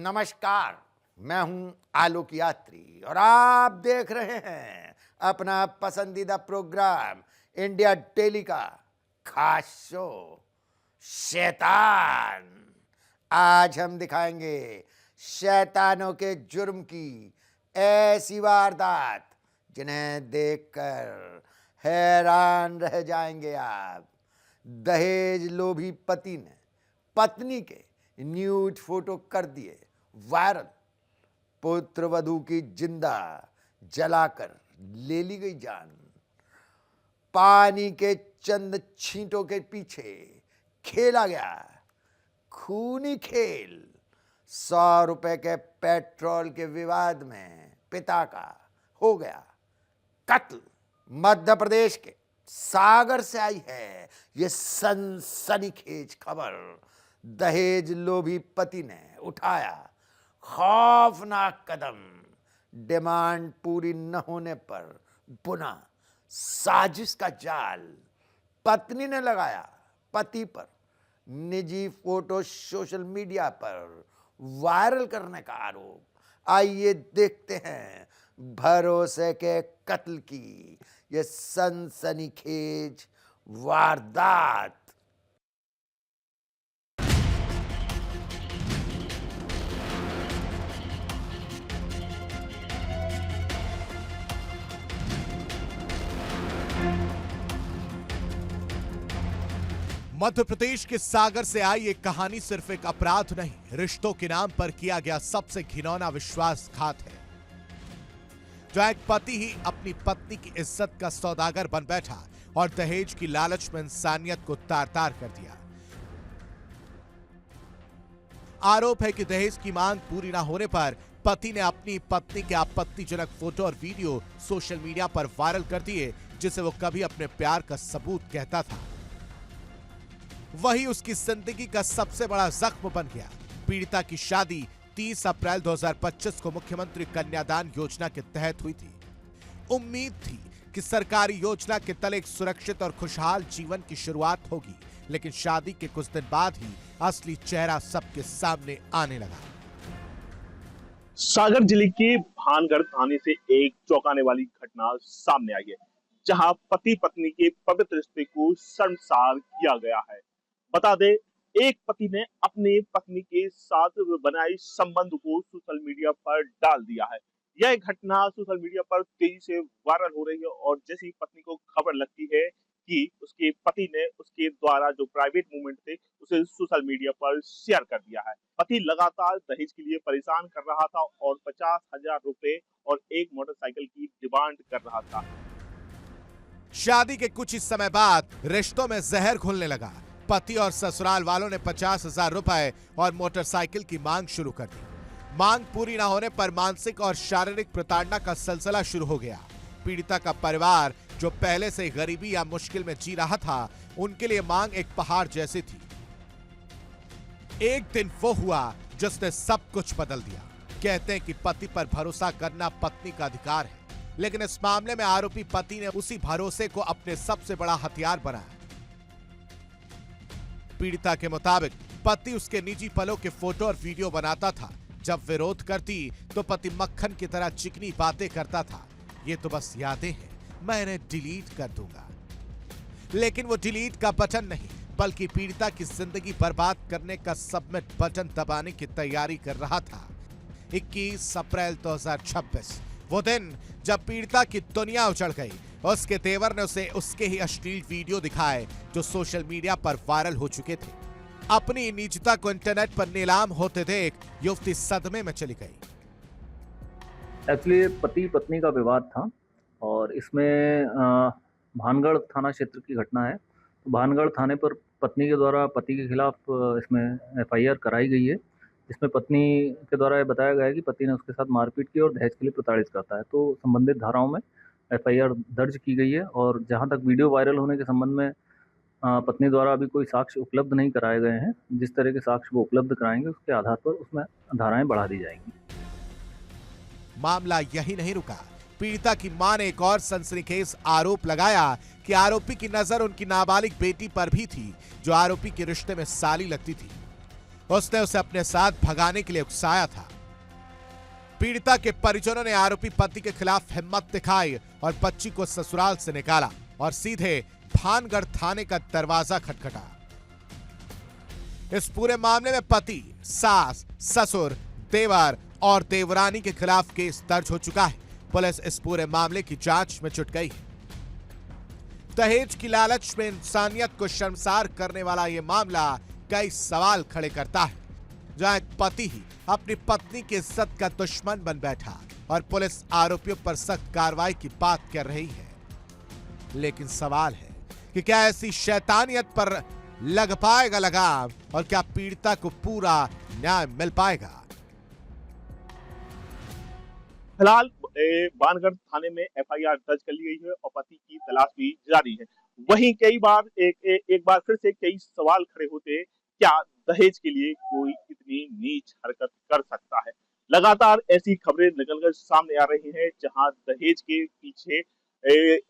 नमस्कार, मैं हूं आलोक यात्री और आप देख रहे हैं अपना पसंदीदा प्रोग्राम इंडिया डेली का खास शो शैतान। आज हम दिखाएंगे शैतानों के जुर्म की ऐसी वारदात जिन्हें देखकर हैरान रह जाएंगे आप। दहेज लोभी पति ने पत्नी के न्यूड फोटो कर दिए वायरल। पुत्र वधू की जिंदा जलाकर ले ली गई जान। पानी के चंद छींटों के पीछे खेला गया खूनी खेल। 100 रुपए के पेट्रोल के विवाद में पिता का हो गया कत्ल। मध्य प्रदेश के सागर से आई है ये सनसनीखेज खबर। दहेज लोभी पति ने उठाया खौफनाक कदम। डिमांड पूरी न होने पर बुना साजिश का जाल। पत्नी ने लगाया पति पर निजी फोटो सोशल मीडिया पर वायरल करने का आरोप। आइए देखते हैं भरोसे के कत्ल की ये सनसनीखेज वारदात। मध्य प्रदेश के सागर से आई ये कहानी सिर्फ एक अपराध नहीं, रिश्तों के नाम पर किया गया सबसे घिनौना विश्वासघात है। जहां एक पति ही अपनी पत्नी की इज्जत का सौदागर बन बैठा और दहेज की लालच में इंसानियत को तार-तार कर दिया। आरोप है कि दहेज की मांग पूरी न होने पर पति ने अपनी पत्नी के आपत्तिजनक फोटो और वीडियो सोशल मीडिया पर वायरल कर दिए, जिसे वो कभी अपने प्यार का सबूत कहता था वही उसकी जिंदगी का सबसे बड़ा जख्म बन गया। पीड़िता की शादी 30 अप्रैल 2025 को मुख्यमंत्री कन्यादान योजना के तहत हुई थी। उम्मीद थी कि सरकारी योजना के तले एक सुरक्षित और खुशहाल जीवन की शुरुआत होगी, लेकिन शादी के कुछ दिन बाद ही असली चेहरा सबके सामने आने लगा। सागर जिले के भानगढ़ थाने से एक चौंकाने वाली घटना सामने आई है, जहां पति पत्नी के पवित्र रिश्ते को शर्मसार किया गया है। बता दे, एक पति ने अपने पत्नी के साथ बनाए संबंध को सोशल मीडिया पर डाल दिया है। यह घटना सोशल मीडिया पर तेजी से वायरल हो रही है और जैसे ही पत्नी को खबर लगती है कि उसके पति ने उसके द्वारा जो प्राइवेट मूवमेंट थे उसे सोशल मीडिया पर शेयर कर दिया है। पति लगातार दहेज के लिए परेशान कर रहा था और 50,000 रुपए और एक मोटरसाइकिल की डिमांड कर रहा था। शादी के कुछ ही समय बाद रिश्तों में जहर घुलने लगा। पति और ससुराल वालों ने 50,000 रुपए और मोटरसाइकिल की मांग शुरू कर दी। मांग पूरी न होने पर मानसिक और शारीरिक प्रताड़ना का सिलसिला शुरू हो गया। पीड़िता का परिवार जो पहले से गरीबी या मुश्किल में जी रहा था, उनके लिए मांग एक पहाड़ जैसी थी। एक दिन वो हुआ जिसने सब कुछ बदल दिया। कहते हैं कि पति पर भरोसा करना पत्नी का अधिकार है, लेकिन इस मामले में आरोपी पति ने उसी भरोसे को अपने सबसे बड़ा हथियार बनाया। पीड़िता के मुताबिक पति उसके निजी पलों के फोटो और वीडियो बनाता था। जब विरोध करती तो पति मक्खन की तरह चिकनी बातें करता था। ये तो बस यादें हैं, मैं इन्हें डिलीट कर दूंगा। लेकिन वो डिलीट का बटन नहीं, बल्कि पीड़िता की जिंदगी बर्बाद करने का सबमिट बटन दबाने की तैयारी कर रहा था। 21 अप्रैल 2026 वो दिन जब पीड़िता की दुनिया उजड़ गई। उसके देवर ने उसे उसके ही अश्लील वीडियो दिखाए जो सोशल मीडिया पर वायरल हो चुके थे। अपनी निजता को इंटरनेट पर नीलाम होते देख युवती सदमे में चली गई। एक्चुअली पति पत्नी का विवाद था और इसमें भानगढ़ थाना क्षेत्र की घटना है। तो भानगढ़ थाने पर पत्नी के द्वारा पति के खिलाफ इसमें FIR कराई गई है, जिसमें पत्नी के द्वारा ये बताया गया है कि पति ने उसके साथ मारपीट की और दहेज के लिए प्रताड़ित करता है। तो संबंधित धाराओं में FIR दर्ज की गई है और जहां तक वीडियो वायरल होने के संबंध में पत्नी द्वारा अभी कोई साक्ष्य उपलब्ध नहीं कराए गए हैं। जिस तरह के साक्ष्य वो उपलब्ध कराएंगे उसके आधार पर उसमें धाराएं बढ़ा दी जाएंगी। मामला यही नहीं रुका। पीड़िता की मां ने एक और सनसनीखेज आरोप लगाया कि आरोपी की नजर उनकी नाबालिग बेटी पर भी थी, जो आरोपी के रिश्ते में साली लगती थी। उसने उसे अपने साथ भगाने के लिए उकसाया था। पीड़िता के परिजनों ने आरोपी पति के खिलाफ हिम्मत दिखाई और बच्ची को ससुराल से निकाला और सीधे भानगढ़ थाने का दरवाजा खटखटा। इस पूरे मामले में पति, सास, ससुर, देवर और देवरानी के खिलाफ केस दर्ज हो चुका है। पुलिस इस पूरे मामले की जांच में जुट गई है। दहेज की लालच में इंसानियत को शर्मसार करने वाला यह मामला कई सवाल खड़े करता है, जहां एक पति ही अपनी पत्नी की इज्जत का दुश्मन बन बैठा और पुलिस आरोपियों पर सख्त कार्रवाई की बात कर रही है। लेकिन सवाल है कि क्या ऐसी शैतानियत पर लग पाएगा लगाम और क्या पीड़िता को पूरा न्याय मिल पाएगा? फिलहाल बानगढ़ थाने में एफआईआर दर्ज कर ली गई है और पति की तलाश भी जारी है। वहीं कई बार एक बार फिर से कई सवाल खड़े होते हैं, क्या दहेज के लिए कोई इतनी नीच हरकत कर सकता है? लगातार ऐसी खबरें निकलकर सामने आ रही हैं जहां दहेज के पीछे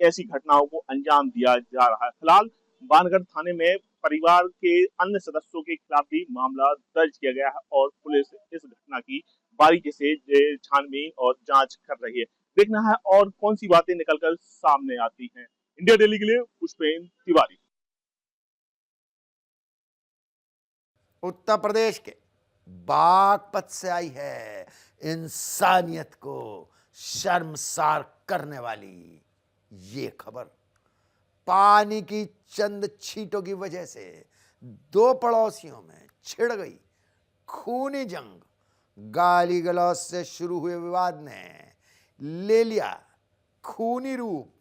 ऐसी घटनाओं को अंजाम दिया जा रहा है। फिलहाल बानगढ़ थाने में परिवार के अन्य सदस्यों के खिलाफ भी मामला दर्ज किया गया है और पुलिस इस घटना की बारीकी से छानबीन और जांच कर रही है। देखना है और कौन सी बातें निकलकर सामने आती हैं। इंडिया डेली के लिए पुष्पेंद्र तिवारी। उत्तर प्रदेश के बागपत से आई है इंसानियत को शर्मसार करने वाली ये खबर। पानी की चंद छींटों की वजह से दो पड़ोसियों में छिड़ गई खूनी जंग। गाली गलौज से शुरू हुए विवाद ने ले लिया खूनी रूप।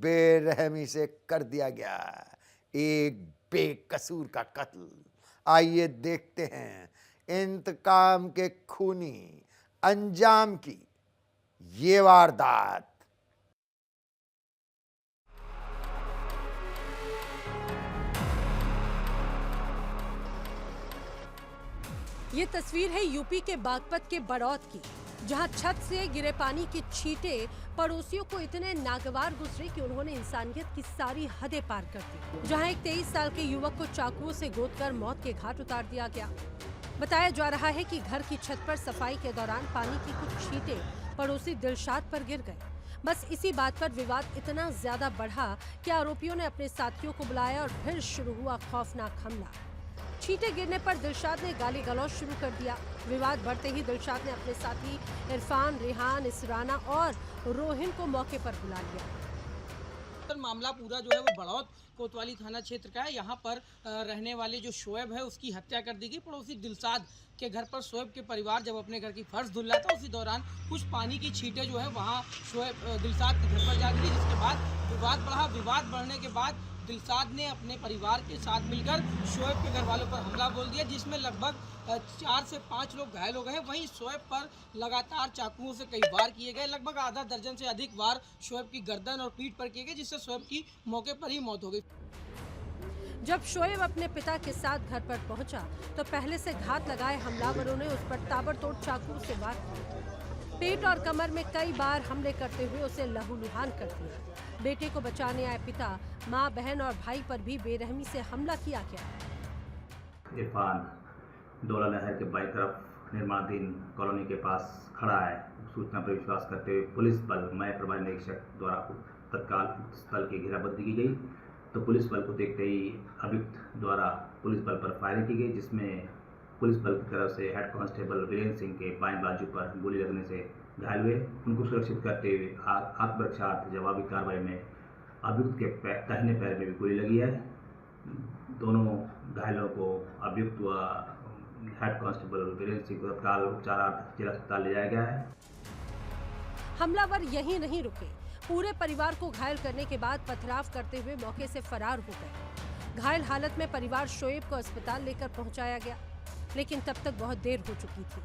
बेरहमी से कर दिया गया एक बेकसूर का कत्ल। आइए देखते हैं इंतकाम के खूनी अंजाम की ये वारदात। ये तस्वीर है यूपी के बागपत के बड़ौत की, जहां छत से गिरे पानी की छींटे पड़ोसियों को इतने नागवार गुजरे कि उन्होंने इंसानियत की सारी हदें पार कर दी। जहां एक 23 साल के युवक को चाकुओं से गोदकर मौत के घाट उतार दिया गया। बताया जा रहा है कि घर की छत पर सफाई के दौरान पानी की कुछ छींटे पड़ोसी दिलशाद पर गिर गए। बस इसी बात पर विवाद इतना ज्यादा बढ़ा कि आरोपियों ने अपने साथियों को बुलाया और फिर शुरू हुआ खौफनाक हमला। छींटे गिरने पर दिलशाद ने गाली गलौज शुरू कर दिया। विवाद बढ़ते ही दिलशाद ने अपने साथी इरफान, रेहान, इसराना और रोहिन को मौके पर बुला लिया। मामला पूरा जो है वो बड़ौत कोतवाली थाना क्षेत्र का है। यहाँ पर रहने वाले जो शोएब है उसकी हत्या कर दी गई। पड़ोसी दिलशाद के घर पर शोएब के परिवार जब अपने घर की फर्श धुल रहा था, उसी दौरान कुछ पानी की छींटे जो है वहाँ शोएब दिलशाद के घर पर जा गिरी, जिसके बाद विवाद बढ़ा। विवाद बढ़ने के बाद दिलशाद ने अपने परिवार के साथ मिलकर शोएब के घर वालों पर हमला बोल दिया, जिसमें लगभग 4 से 5 लोग घायल हो गए। वहीं शोएब पर लगातार चाकुओं से कई वार किए गए। लगभग आधा दर्जन से अधिक वार शोएब की गर्दन और पीठ पर किए गए, जिससे शोएब की मौके पर ही मौत हो गई। जब शोएब अपने पिता के साथ घर पर पहुंचा तो पहले से घात लगाए हमलावरों ने उस पर ताबड़तोड़ चाकू से वार किया। पेट और कमर में कई बार हमले करते हुए उसे लहूलुहान कर दिया। बेटे को बचाने आए पिता, मां, बहन और भाई पर भी बेरहमी से हमला किया गया। इरफान डोला नहर के बाई तरफ निर्माणाधीन कॉलोनी के पास खड़ा है। सूचना पर विश्वास करते हुए पुलिस बल मैं प्रभारी निरीक्षक द्वारा तत्काल स्थल की घेराबंदी की गई। तो पुलिस बल को देखते ही अभियुक्त द्वारा पुलिस बल पर फायरिंग की गई, जिसमें पुलिस बल की तरफ से हेड कांस्टेबल वीरेंद्र सिंह के बाएं बाजू पर गोली लगने से घायल हुए। उनको सुरक्षित करते हुए आत्मरक्षार्थ जवाबी कार्रवाई में अभियुक्त के दाहिने पैर में भी गोली लगी है। दोनों घायलों को अभियुक्त व हेड कांस्टेबल वीरेंद्र सिंह को तत्काल उपचारार्थ जिला अस्पताल ले जाया गया है। हमलावर यहीं नहीं रुके, पूरे परिवार को घायल करने के बाद पथराव करते हुए मौके से फरार हो गए। घायल हालत में परिवार शोएब को अस्पताल लेकर पहुंचाया गया, लेकिन तब तक बहुत देर हो चुकी थी।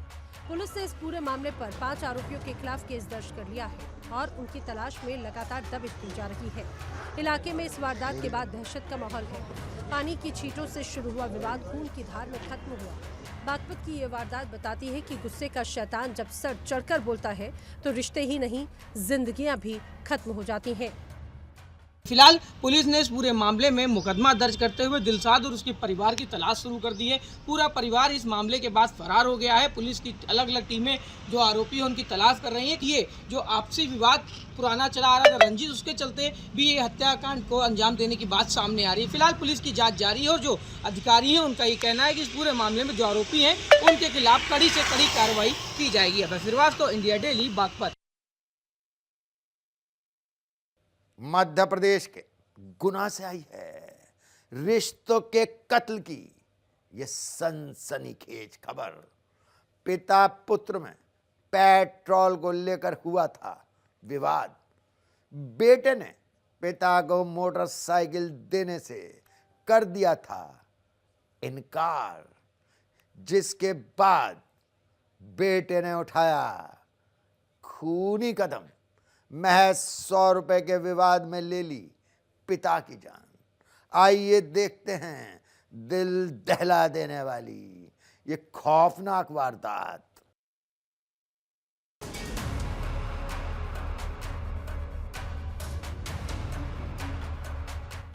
पुलिस ने इस पूरे मामले पर 5 आरोपियों के खिलाफ केस दर्ज कर लिया है और उनकी तलाश में लगातार दबिश दी जा रही है। इलाके में इस वारदात के बाद दहशत का माहौल है। पानी की छींटों से शुरू हुआ विवाद खून की धार में खत्म हुआ। बागपत की ये वारदात बताती है कि गुस्से का शैतान जब सर चढ़कर बोलता है तो रिश्ते ही नहीं, जिंदगियां भी खत्म हो जाती हैं। फिलहाल पुलिस ने इस पूरे मामले में मुकदमा दर्ज करते हुए दिलशाद और उसके परिवार की तलाश शुरू कर दी है। पूरा परिवार इस मामले के बाद फरार हो गया है। पुलिस की अलग अलग टीमें जो आरोपी हैं उनकी तलाश कर रही हैं कि ये जो आपसी विवाद पुराना चला आ रहा था, रंजिश, उसके चलते भी ये हत्याकांड को अंजाम देने की बात सामने आ रही है। फिलहाल पुलिस की जांच जारी है और जो अधिकारी हैं उनका ये कहना है कि इस पूरे मामले में जो आरोपी हैं उनके खिलाफ कड़ी से कड़ी कार्रवाई की जाएगी। अभय श्रीवास्तव, इंडिया डेली, बागपत। मध्य प्रदेश के गुना से आई है रिश्तों के कत्ल की यह सनसनीखेज खबर। पिता पुत्र में पेट्रोल को लेकर हुआ था विवाद। बेटे ने पिता को मोटरसाइकिल देने से कर दिया था इनकार, जिसके बाद बेटे ने उठाया खूनी कदम, महज 100 रुपए के विवाद में ले ली पिता की जान। आइए देखते हैं दिल दहला देने वाली ये खौफनाक वारदात।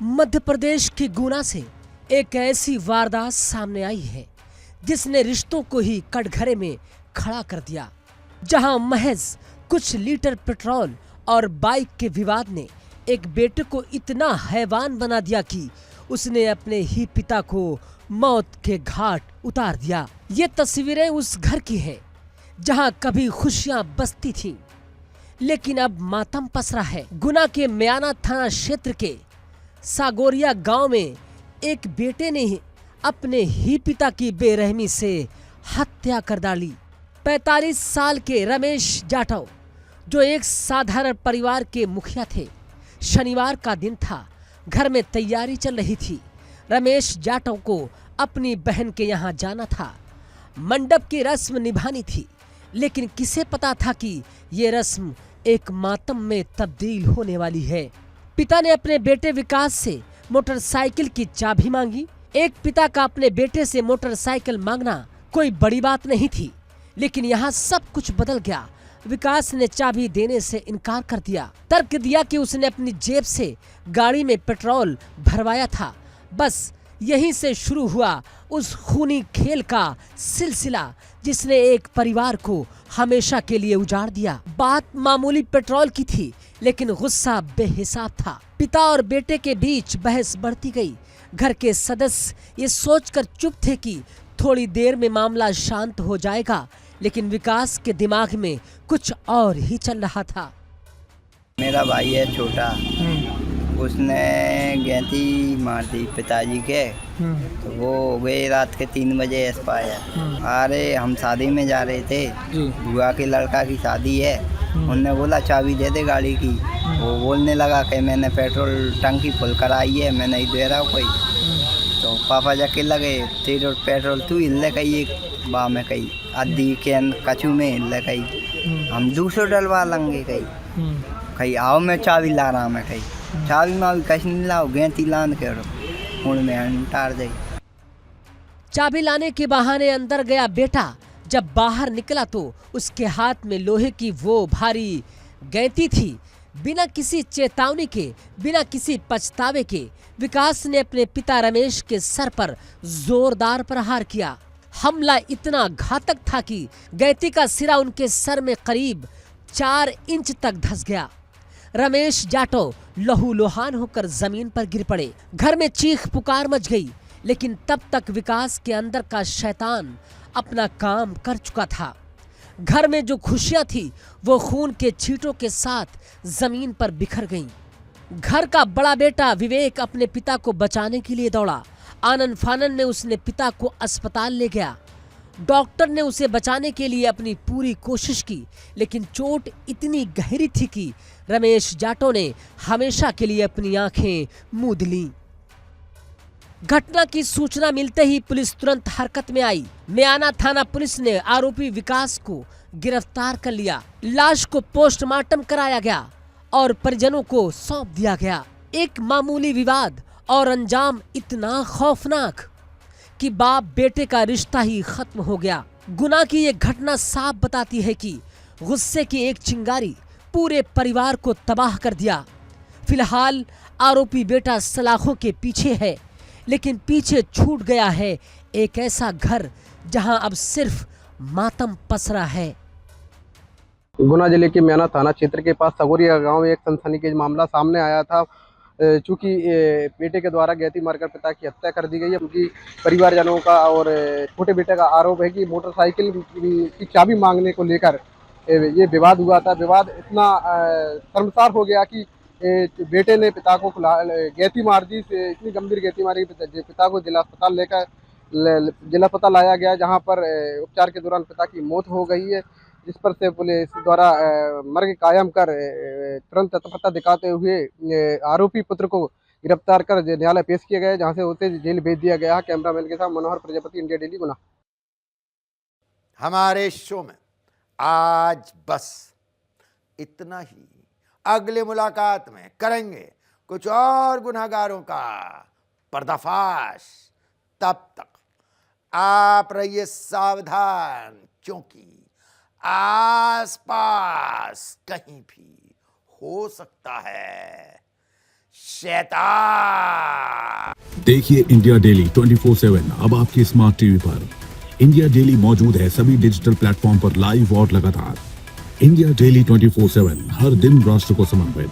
मध्य प्रदेश के गुना से एक ऐसी वारदात सामने आई है जिसने रिश्तों को ही कटघरे में खड़ा कर दिया, जहां महज कुछ लीटर पेट्रोल और बाइक के विवाद ने एक बेटे को इतना हैवान बना दिया कि उसने अपने ही पिता को मौत के घाट उतार दिया। ये तस्वीरें उस घर की हैं जहां कभी खुशियां बसती थीं, लेकिन अब मातम पसरा है। गुना के म्याना थाना क्षेत्र के सागोरिया गांव में एक बेटे ने अपने ही पिता की बेरहमी से हत्या कर डाली। 45 साल के रमेश जाटव, जो एक साधारण परिवार के मुखिया थे, शनिवार का दिन था, घर में तैयारी चल रही थी। रमेश जाटव को अपनी बहन के यहाँ जाना था, मंडप की रस्म निभानी थी, लेकिन किसे पता था कि ये रस्म एक मातम में तब्दील होने वाली है। पिता ने अपने बेटे विकास से मोटरसाइकिल की चाबी मांगी। एक पिता का अपने बेटे से मोटरसाइकिल मांगना कोई बड़ी बात नहीं थी, लेकिन यहाँ सब कुछ बदल गया। विकास ने चाबी देने से इनकार कर दिया, तर्क दिया कि उसने अपनी जेब से गाड़ी में पेट्रोल भरवाया था। बस यहीं से शुरू हुआ उस खूनी खेल का सिलसिला जिसने एक परिवार को हमेशा के लिए उजाड़ दिया। बात मामूली पेट्रोल की थी, लेकिन गुस्सा बेहिसाब था। पिता और बेटे के बीच बहस बढ़ती गई। घर के सदस्य ये सोचकर चुप थे कि थोड़ी देर में मामला शांत हो जाएगा, लेकिन विकास के दिमाग में कुछ और ही चल रहा था। मेरा भाई है छोटा, उसने गैंती मार दी पिताजी के, तो वो हो गए रात के 3 बजे एक्सपायर। अरे हम शादी में जा रहे थे, बुआ के लड़का की शादी है। उनने बोला चाबी दे दे गाड़ी की। वो बोलने लगा कि मैंने पेट्रोल टंकी फुल कराई है, मैं नहीं दे रहा हूँ कोई। तो पापा जाके लगे, तेरे पेट्रोल तू हिल कही एक बा में कही आधी कैन कचू में हिल कही, हम 200 डलवा लेंगे कही आओ मैं चाबी ला रहा मैं कही चाबी मावी कहीं नहीं लाओ गैंती लान करो हूँ में अंटार दे। चाबी लाने के बहाने अंदर गया बेटा। जब बाहर निकला तो उसके हाथ में लोहे की वो भारी गैंती थी। बिना किसी चेतावनी के, बिना किसी पछतावे के विकास ने अपने पिता रमेश के सर पर जोरदार प्रहार किया। हमला इतना घातक था कि गैंती का सिरा उनके सर में करीब 4 इंच तक धंस गया। रमेश जाटव लहूलुहान होकर जमीन पर गिर पड़े। घर में चीख पुकार मच गई, लेकिन तब तक विकास के अंदर का शैतान अपना काम कर चुका था। घर में जो खुशियां थी वो खून के छींटों के साथ जमीन पर बिखर गईं। घर का बड़ा बेटा विवेक अपने पिता को बचाने के लिए दौड़ा। आनन फानन में उसने पिता को अस्पताल ले गया। डॉक्टर ने उसे बचाने के लिए अपनी पूरी कोशिश की, लेकिन चोट इतनी गहरी थी कि रमेश जाटव ने हमेशा के लिए अपनी आंखें मूंद लीं। घटना की सूचना मिलते ही पुलिस तुरंत हरकत में आई। म्याना थाना पुलिस ने आरोपी विकास को गिरफ्तार कर लिया। लाश को पोस्टमार्टम कराया गया और परिजनों को सौंप दिया गया। एक मामूली विवाद और अंजाम इतना खौफनाक कि बाप बेटे का रिश्ता ही खत्म हो गया। गुना की ये घटना साफ बताती है कि गुस्से की एक चिंगारी पूरे परिवार को तबाह कर दिया। फिलहाल आरोपी बेटा सलाखों के पीछे है, लेकिन पीछे छूट गया है एक ऐसा घर जहां अब सिर्फ मातम पसरा है। गुना जिले के मैना थाना क्षेत्र के पास सगोरिया गांव में एक सनसनीखेज मामला सामने आया था। चूंकि बेटे के द्वारा गैती मारकर पिता की हत्या कर दी गई है। उनकी परिवारजनों का और छोटे बेटे का आरोप है कि मोटरसाइकिल की चाबी मांगने को लेकर ये विवाद हुआ था। विवाद इतना शर्मसार हो गया कि बेटे ने पिता को गैती मार दी। इतनी गंभीर गैती मारी, पिता को जिला अस्पताल लाया गया, जहां पर उपचार के दौरान पिता की मौत हो गई है, जिस पर से पुलिस द्वारा मर्ग कायम कर तुरंत तत्परता दिखाते हुए आरोपी पुत्र को गिरफ्तार कर न्यायालय पेश किया गया, जहां से उसे जेल भेज दिया गया। कैमरामैन के साथ मनोहर प्रजापति, इंडिया डेली, गुना। हमारे शो में आज बस इतना ही। अगली मुलाकात में करेंगे कुछ और गुनहगारों का पर्दाफाश। तब तक आप रहिए सावधान, क्योंकि आसपास कहीं भी हो सकता है शैतान। देखिए इंडिया डेली 24/7 अब आपके स्मार्ट टीवी पर। इंडिया डेली मौजूद है सभी डिजिटल प्लेटफॉर्म पर लाइव और लगातार। इंडिया डेली 24/7 हर दिन राष्ट्र को समर्पित।